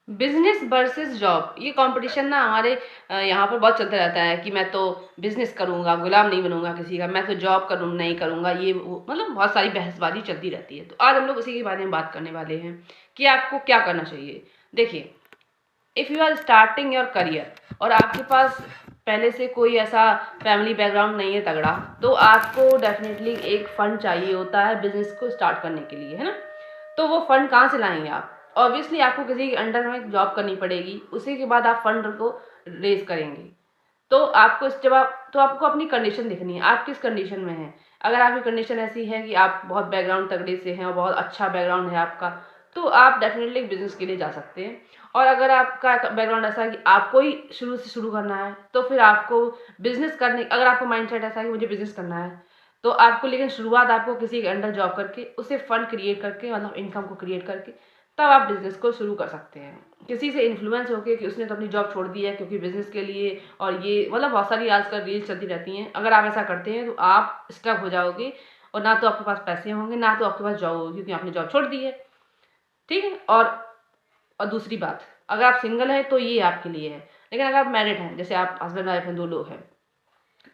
Business versus job, ये competition ना हमारे यहाँ पर बहुत चलता रहता है कि मैं तो बिजनेस करूंगा, गुलाम नहीं बनूंगा किसी का, मैं तो जॉब करूँ नहीं करूंगा, ये वो मतलब बहुत सारी बहसबाजी चलती रहती है। तो आज हम लोग उसी के बारे में बात करने वाले हैं कि आपको क्या करना चाहिए। देखिए, if you are starting your career और आपके पास पहले से कोई ऐसा फैमिली बैकग्राउंड नहीं है तगड़ा, तो आपको डेफिनेटली एक फंड चाहिए होता है बिजनेस को स्टार्ट करने के लिए, है ना। तो वो फंड कहाँ से लाएंगे आप? ऑब्वियसली आपको किसी के अंडर में जॉब करनी पड़ेगी, उसी के बाद आप फंड को रेज करेंगे। तो आपको जब आप तो आपको अपनी कंडीशन देखनी है, आप किस कंडीशन में हैं। अगर आपकी कंडीशन ऐसी है कि आप बहुत बैकग्राउंड तगड़े से हैं और बहुत अच्छा बैकग्राउंड है आपका, तो आप डेफिनेटली बिजनेस के लिए जा सकते हैं। और अगर आपका बैकग्राउंड ऐसा है कि आपको ही शुरू से शुरू करना है, तो फिर आपको बिजनेस करने, अगर आपका माइंडसेट ऐसा है कि मुझे बिजनेस करना है, तो आपको लेकिन शुरुआत आपको किसी के अंडर जॉब करके उसे फंड क्रिएट करके, मतलब इनकम को क्रिएट करके, तब आप बिजनेस को शुरू कर सकते हैं। किसी से इन्फ्लुएंस होके कि उसने तो अपनी जॉब छोड़ दी है क्योंकि बिजनेस के लिए, और ये मतलब बहुत सारी आजकल रील्स चलती रहती हैं। अगर आप ऐसा करते हैं तो आप स्टक हो जाओगे, और ना तो आपके पास पैसे होंगे, ना तो आपके पास जॉब होगी, क्योंकि आपने जॉब छोड़ दी है। ठीक है। और दूसरी बात, अगर आप सिंगल हैं तो ये आपके लिए है। लेकिन अगर आप मैरिड हैं, जैसे आप हस्बैंड वाइफ हैं, 2 लोग हैं,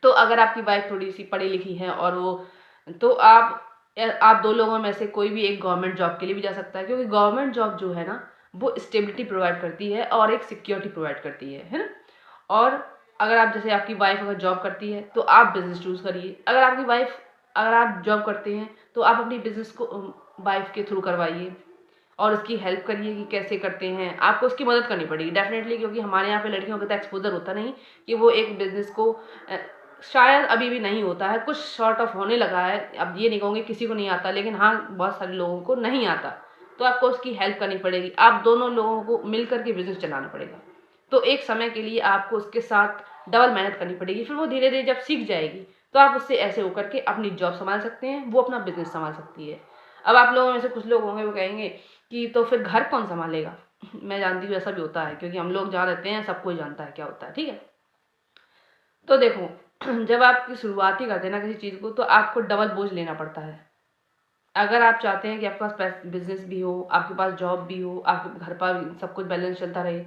तो अगर आपकी वाइफ थोड़ी सी पढ़ी लिखी है और वो, तो आप 2 लोगों में से कोई भी एक गवर्नमेंट जॉब के लिए भी जा सकता है, क्योंकि गवर्नमेंट जॉब जो है ना, वो स्टेबिलिटी प्रोवाइड करती है और एक सिक्योरिटी प्रोवाइड करती है ना। और अगर आप, जैसे आपकी वाइफ अगर जॉब करती है तो आप बिजनेस चूज करिए। अगर आप जॉब करते हैं तो आप अपनी बिजनेस को वाइफ के थ्रू करवाइए और उसकी हेल्प करिए कि कैसे करते हैं। आपको उसकी मदद करनी पड़ेगी डेफिनेटली, क्योंकि हमारे यहाँ पे लड़कियों का तो एक्सपोजर होता नहीं कि वो एक बिजनेस को, शायद अभी भी नहीं होता है, कुछ शॉर्ट ऑफ होने लगा है। अब ये नहीं कहूँगी किसी को नहीं आता, लेकिन हाँ, बहुत सारे लोगों को नहीं आता। तो आपको उसकी हेल्प करनी पड़ेगी, आप दोनों लोगों को मिल करके बिजनेस चलाना पड़ेगा। तो एक समय के लिए आपको उसके साथ डबल मेहनत करनी पड़ेगी। फिर वो धीरे धीरे जब सीख जाएगी, तो आप उससे ऐसे होकर के अपनी जॉब संभाल सकते हैं, वो अपना बिजनेस संभाल सकती है। अब आप लोगों में से कुछ लोग होंगे वो कहेंगे कि तो फिर घर कौन संभालेगा। मैं जानती हूँ ऐसा भी होता है, क्योंकि हम लोग जहाँ रहते हैं सबको ही जानता है क्या होता है। ठीक है। तो देखो, जब आपकी शुरुआत ही करते हैं ना किसी चीज़ को, तो आपको डबल बोझ लेना पड़ता है। अगर आप चाहते हैं कि आपके पास बिजनेस भी हो, आपके पास जॉब भी हो, आपके घर पर भी सब कुछ बैलेंस चलता रहे,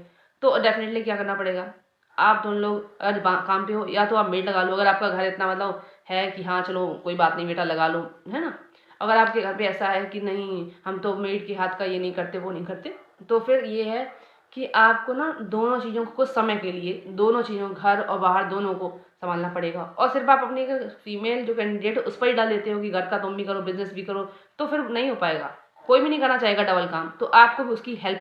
तो डेफिनेटली क्या करना पड़ेगा। आप दोनों लोग अगर काम पे हो, या तो आप मेड लगा लो, अगर आपका घर इतना मतलब है कि हाँ चलो कोई बात नहीं बेटा लगा लो, है ना। अगर आपके घर पे ऐसा है कि नहीं, हम तो मेड के हाथ का ये नहीं करते वो नहीं करते, तो फिर ये है कि आपको ना दोनों चीज़ों को कुछ समय के लिए, दोनों चीज़ों, घर और बाहर दोनों को संभालना पड़ेगा। और सिर्फ आप अपनी फीमेल जो कैंडिडेट है उस पर ही डाल देते हो कि घर का तुम भी करो बिजनेस भी करो, तो फिर नहीं हो पाएगा। कोई भी नहीं करना चाहेगा डबल काम, तो आपको भी उसकी हेल्प